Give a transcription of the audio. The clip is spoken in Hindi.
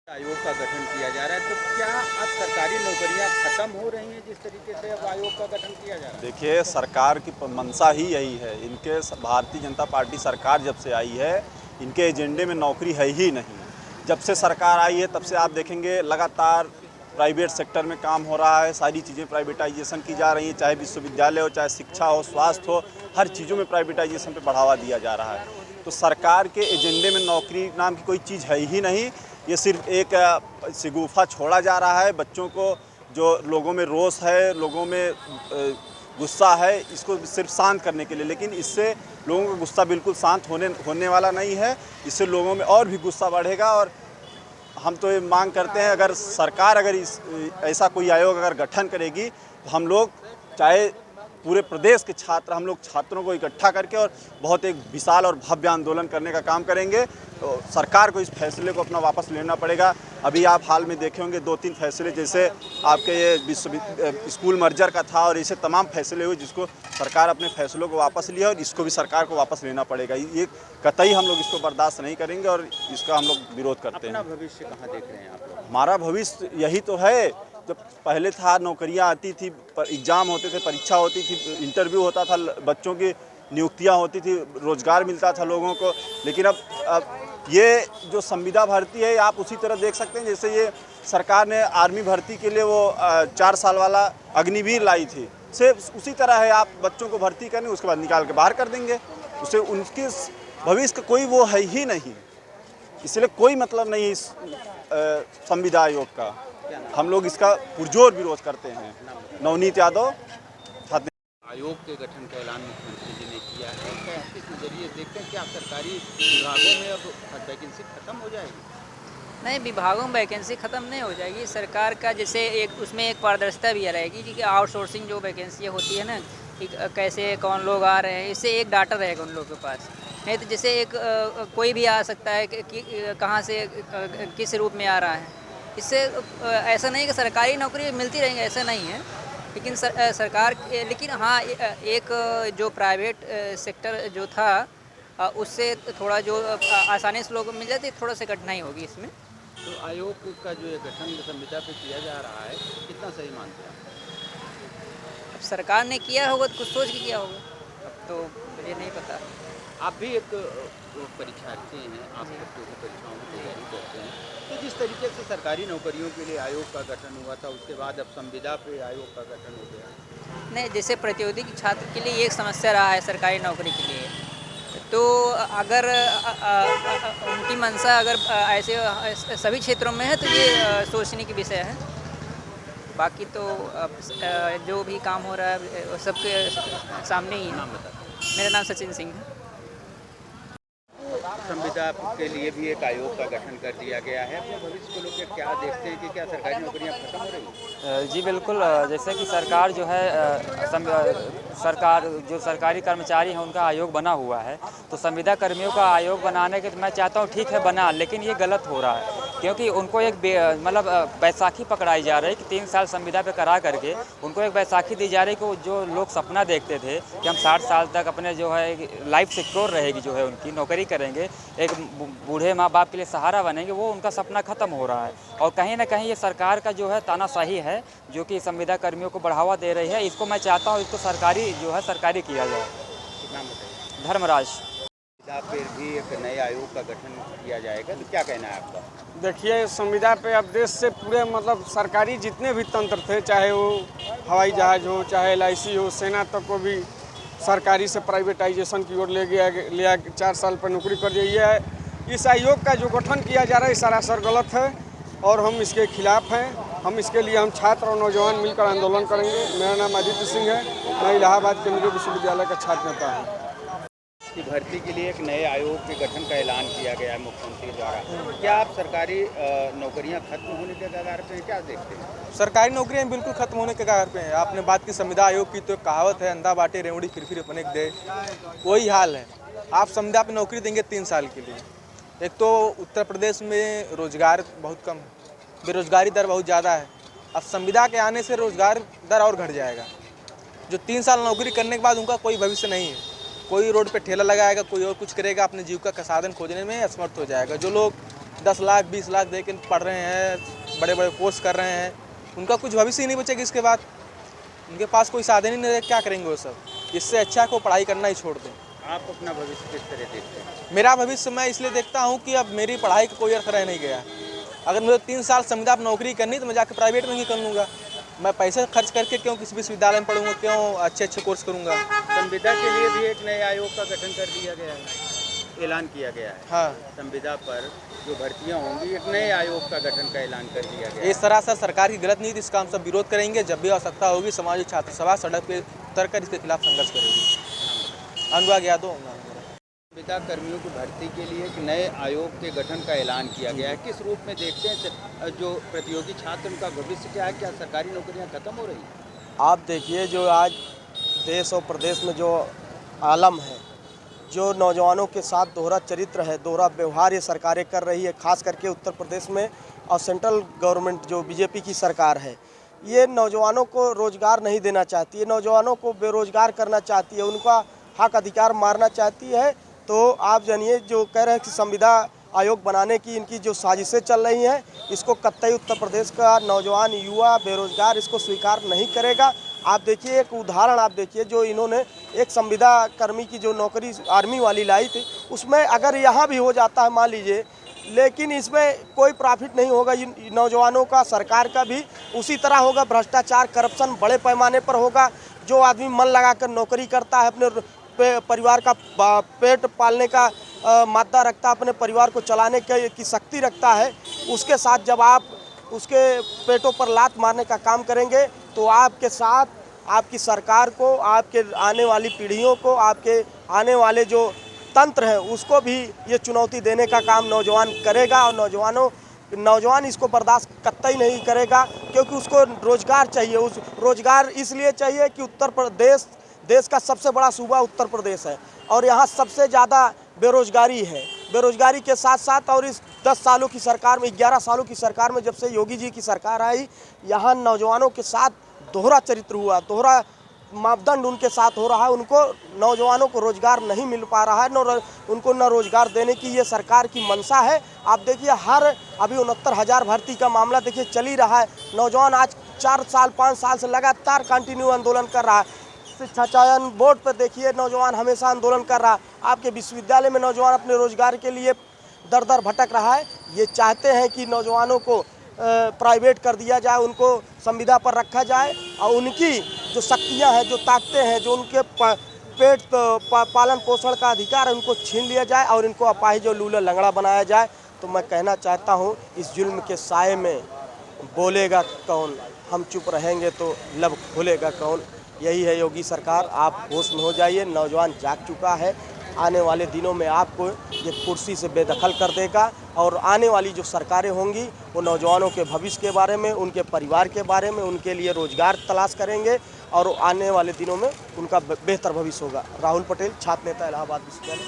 आयोग का गठन किया जा रहा है, तो क्या अब सरकारी नौकरियां खत्म हो रही हैं जिस तरीके से अब आयोग का गठन किया जा रहा है? देखिए, सरकार की मंशा ही यही है। इनके भारतीय जनता पार्टी सरकार जब से आई है, इनके एजेंडे में नौकरी है ही नहीं। जब से सरकार आई है तब से आप देखेंगे लगातार प्राइवेट सेक्टर में काम हो रहा है, सारी चीज़ें प्राइवेटाइजेशन की जा रही हैं, चाहे विश्वविद्यालय हो, चाहे शिक्षा हो, स्वास्थ्य हो, हर चीज़ों में प्राइवेटाइजेशन पे बढ़ावा दिया जा रहा है। तो सरकार के एजेंडे में नौकरी नाम की कोई चीज़ है ही नहीं। ये सिर्फ एक शगुफा छोड़ा जा रहा है। बच्चों को जो लोगों में रोष है, लोगों में गुस्सा है, इसको सिर्फ शांत करने के लिए, लेकिन इससे लोगों का गुस्सा बिल्कुल शांत होने वाला नहीं है। इससे लोगों में और भी गुस्सा बढ़ेगा। और हम तो ये मांग करते हैं, अगर सरकार ऐसा कोई आयोग अगर गठन करेगी तो हम लोग चाहे पूरे प्रदेश के छात्र, हम लोग छात्रों को इकट्ठा करके और बहुत एक विशाल और भव्य आंदोलन करने का काम करेंगे। तो सरकार को इस फैसले को अपना वापस लेना पड़ेगा। अभी आप हाल में देखे होंगे 2-3 फैसले, जैसे आपके ये स्कूल मर्जर का था और ऐसे तमाम फैसले हुए जिसको सरकार अपने फैसलों को वापस लिया, और इसको भी सरकार को वापस लेना पड़ेगा। ये कतई हम लोग इसको बर्दाश्त नहीं करेंगे और इसका हम लोग विरोध करते हैं। अपना भविष्य कहाँ देख रहे हैं आप लोग? हमारा भविष्य यही तो है। जब पहले था, नौकरियां आती थी, एग्ज़ाम होते थे, परीक्षा होती थी, इंटरव्यू होता था, बच्चों की नियुक्तियां होती थी, रोज़गार मिलता था लोगों को। लेकिन अब ये जो संविदा भर्ती है, आप उसी तरह देख सकते हैं जैसे ये सरकार ने आर्मी भर्ती के लिए वो 4 साल वाला अग्निवीर लाई थी, सिर्फ उसी तरह है। आप बच्चों को भर्ती करेंगे, उसके बाद निकाल के बाहर कर देंगे। उसे उनके भविष्य का कोई वो है ही नहीं, इसलिए कोई मतलब नहीं इस संविदा आयोग का। हम लोग इसका पुरजोर विरोध करते हैं। नवनीत यादव। आयोग के गठन का ऐलान मुख्यमंत्री जी ने किया है, क्या इस नज़रिए देखते हैं क्या सरकारी विभागों में अब वैकेंसी खत्म हो जाएगी? नहीं, विभागों में वैकेंसी ख़त्म नहीं हो जाएगी। सरकार का जैसे एक उसमें एक पारदर्शिता भी रहेगी कि आउटसोर्सिंग जो वैकेंसी होती है ना, कि कैसे कौन लोग आ रहे हैं, इससे एक डाटा रहेगा उन लोगों के पास। नहीं तो जैसे एक कोई भी आ सकता है कि कहाँ से किस रूप में आ रहा है। इससे ऐसा नहीं कि सरकारी नौकरी मिलती रहेंगी, ऐसा नहीं है। लेकिन सरकार, लेकिन हाँ, एक जो प्राइवेट सेक्टर जो था उससे थोड़ा जो आसानी से लोगों को मिल जाती, थोड़ा सा कठिनाई होगी इसमें। तो आयोग का जो ये गठन संविदा पे किया जा रहा है, कितना सही मानते हैं? अब सरकार ने किया होगा तो कुछ सोच के किया होगा, अब तो मुझे नहीं पता। आप भी एक परीक्षार्थी हैं, आप प्रतियोगी परीक्षाओं की तैयारी करते हैं, तो जिस तरीके से सरकारी नौकरियों के लिए आयोग का गठन हुआ था, उसके बाद अब संविदा पे आयोग का गठन हो गया। नहीं, जैसे प्रतियोगी छात्र के लिए एक समस्या रहा है सरकारी नौकरी के लिए, तो अगर उनकी मंशा अगर ऐसे सभी क्षेत्रों में है तो ये सोचने की विषय है। बाकी तो अब जो भी काम हो रहा है वो सबके सामने ही है। नाम बता। मेरा नाम सचिन सिंह है। संविदा के लिए भी एक आयोग का गठन कर दिया गया है। अपने भविष्य को लेकर क्या देखते हैं कि क्या सरकारी नौकरियां खत्म हो रही हैं? जी बिल्कुल। जैसे कि सरकार जो है सरकार जो सरकारी कर्मचारी हैं उनका आयोग बना हुआ है, तो संविदा कर्मियों का आयोग बनाने के, तो मैं चाहता हूँ ठीक है बना, लेकिन ये गलत हो रहा है। क्योंकि उनको एक मतलब बैसाखी पकड़ाई जा रही है कि 3 साल संविदा पे करा करके उनको एक बैसाखी दी जा रही है कि जो लोग सपना देखते थे कि हम 60 साल तक अपने जो है लाइफ सिक्योर रहेगी, जो है उनकी नौकरी करेंगे, एक बूढ़े माँ बाप के लिए सहारा बनेंगे, वो उनका सपना ख़त्म हो रहा है। और कहीं ना कहीं ये सरकार का जो है तानाशाही है जो कि संविदा कर्मियों को बढ़ावा दे रही है। इसको मैं चाहता हूँ इसको सरकारी जो है सरकारी किया जाए। नाम बताइए। धर्मराज। संविदा पर भी एक नए आयोग का गठन किया जाएगा, तो क्या कहना है आपका? देखिए, संविदा पे अब देश से पूरे मतलब सरकारी जितने भी तंत्र थे, चाहे वो हवाई जहाज़ हो, चाहे LIC हो, सेना तक को भी सरकारी से प्राइवेटाइजेशन की ओर ले गया 4 साल पर नौकरी कर दिया है। इस आयोग का जो गठन किया जा रहा है सरासर गलत है और हम इसके खिलाफ हैं। हम छात्र और नौजवान मिलकर आंदोलन करेंगे। मेरा नाम आदित्य सिंह है, मैं इलाहाबाद केंद्रीय विश्वविद्यालय का छात्र नेता हूँ। की भर्ती के लिए एक नए आयोग के गठन का ऐलान किया गया है मुख्यमंत्री द्वारा। क्या आप सरकारी नौकरियां खत्म होने के कगार पे क्या देखते हैं? सरकारी नौकरियां बिल्कुल खत्म होने के कगार पे हैं। आपने बात की संविदा आयोग की, तो कहावत है, अंधा बाटे रेवड़ी फिर अपने दे, वही हाल है। आप संविदा पे नौकरी देंगे 3 साल के लिए। एक तो उत्तर प्रदेश में रोजगार बहुत कम है, बेरोजगारी दर बहुत ज़्यादा है। अब संविदा के आने से रोजगार दर और घट जाएगा। जो 3 साल नौकरी करने के बाद उनका कोई भविष्य नहीं है। कोई रोड पे ठेला लगाएगा, कोई और कुछ करेगा, अपने जीविका का साधन खोजने में असमर्थ हो जाएगा। जो लोग 10 लाख 20 लाख दे के पढ़ रहे हैं, बड़े बड़े कोर्स कर रहे हैं, उनका कुछ भविष्य ही नहीं बचेगा इसके बाद। उनके पास कोई साधन ही नहीं रहे, क्या करेंगे वो सब। इससे अच्छा है को पढ़ाई करना ही छोड़ दें। आप अपना भविष्य किस तरह देखते हैं? मेरा भविष्य मैं इसलिए देखता हूँ कि अब मेरी पढ़ाई का कोई अर्थ रह नहीं गया। अगर मुझे 3 साल संविदा पर नौकरी करनी तो मैं जाकर प्राइवेट में ही कर लूँगा। मैं पैसे खर्च करके क्यों किसी विश्वविद्यालय में पढ़ूंगा, क्यों अच्छे अच्छे कोर्स करूँगा। संविदा के लिए भी एक नए आयोग का गठन कर दिया गया है, ऐलान किया गया है। हाँ, संविदा पर जो भर्तियां होंगी एक नए आयोग का गठन का ऐलान कर दिया गया है। इस तरह से सरकार की गलत नीति, इसका हम सब विरोध करेंगे। जब भी आवश्यकता होगी समाज छात्र सभा सड़क पे उतरकर इसके खिलाफ संघर्ष करेगी। अनुराग यादव। संविदा कर्मियों की भर्ती के लिए एक नए आयोग के गठन का ऐलान किया गया है। किस रूप में देखते हैं जो प्रतियोगी छात्र, उनका भविष्य क्या है? क्या सरकारी नौकरियां खत्म हो रही हैं? आप देखिए जो आज देश और प्रदेश में जो आलम है, जो नौजवानों के साथ दोहरा चरित्र है, दोहरा व्यवहार ये सरकारें कर रही है, खास करके उत्तर प्रदेश में और सेंट्रल गवर्नमेंट जो बीजेपी की सरकार है, ये नौजवानों को रोज़गार नहीं देना चाहती है, नौजवानों को बेरोजगार करना चाहती है, उनका हक अधिकार मारना चाहती है। तो आप जानिए जो कह रहे हैं कि संविदा आयोग बनाने की इनकी जो साजिशें चल रही हैं, इसको कतई उत्तर प्रदेश का नौजवान युवा बेरोजगार इसको स्वीकार नहीं करेगा। आप देखिए एक उदाहरण, आप देखिए जो इन्होंने एक संविदा कर्मी की जो नौकरी आर्मी वाली लाई थी, उसमें अगर यहाँ भी हो जाता है मान लीजिए, लेकिन इसमें कोई प्रॉफिट नहीं होगा नौजवानों का, सरकार का भी उसी तरह होगा। भ्रष्टाचार करप्शन बड़े पैमाने पर होगा। जो आदमी मन लगाकर नौकरी करता है, अपने परिवार का पेट पालने का मादा रखता है, अपने परिवार को चलाने की शक्ति रखता है, उसके साथ जब आप उसके पेटों पर लात मारने का काम करेंगे तो आपके साथ आपकी सरकार को, आपके आने वाली पीढ़ियों को, आपके आने वाले जो तंत्र है उसको भी ये चुनौती देने का काम नौजवान करेगा। और नौजवान इसको बर्दाश्त कतई नहीं करेगा, क्योंकि उसको रोज़गार चाहिए। उस रोज़गार इसलिए चाहिए कि उत्तर प्रदेश देश का सबसे बड़ा सूबा उत्तर प्रदेश है और यहाँ सबसे ज़्यादा बेरोजगारी है। बेरोजगारी के साथ साथ और इस 10 सालों की सरकार में, 11 सालों की सरकार में, जब से योगी जी की सरकार आई, यहाँ नौजवानों के साथ दोहरा चरित्र हुआ, दोहरा मापदंड उनके साथ हो रहा है। उनको नौजवानों को रोज़गार नहीं मिल पा रहा है, उनको न रोज़गार देने की ये सरकार की मंशा है। आप देखिए अभी 69,000 भर्ती का मामला देखिए चल ही रहा है। नौजवान आज 4 साल 5 साल से लगातार कंटिन्यू आंदोलन कर रहा है। शिक्षा चयन बोर्ड पर देखिए नौजवान हमेशा आंदोलन कर रहा है। आपके विश्वविद्यालय में नौजवान अपने रोजगार के लिए दर दर भटक रहा है। ये चाहते हैं कि नौजवानों को प्राइवेट कर दिया जाए, उनको संविदा पर रखा जाए और उनकी जो शक्तियां हैं, जो ताकतें हैं, जो उनके पेट पालन पोषण का अधिकार है, उनको छीन लिया जाए और इनको अपाहिज और लूला लंगड़ा बनाया जाए। तो मैं कहना चाहता हूँ, इस जुल्म के साए में बोलेगा कौन? हम चुप रहेंगे तो लब खोलेगा कौन? यही है योगी सरकार। आप होश में हो जाइए, नौजवान जाग चुका है। आने वाले दिनों में आपको ये कुर्सी से बेदखल कर देगा और आने वाली जो सरकारें होंगी वो नौजवानों के भविष्य के बारे में, उनके परिवार के बारे में, उनके लिए रोजगार तलाश करेंगे और आने वाले दिनों में उनका बेहतर भविष्य होगा। राहुल पटेल, छात्र नेता, इलाहाबाद विश्वविद्यालय।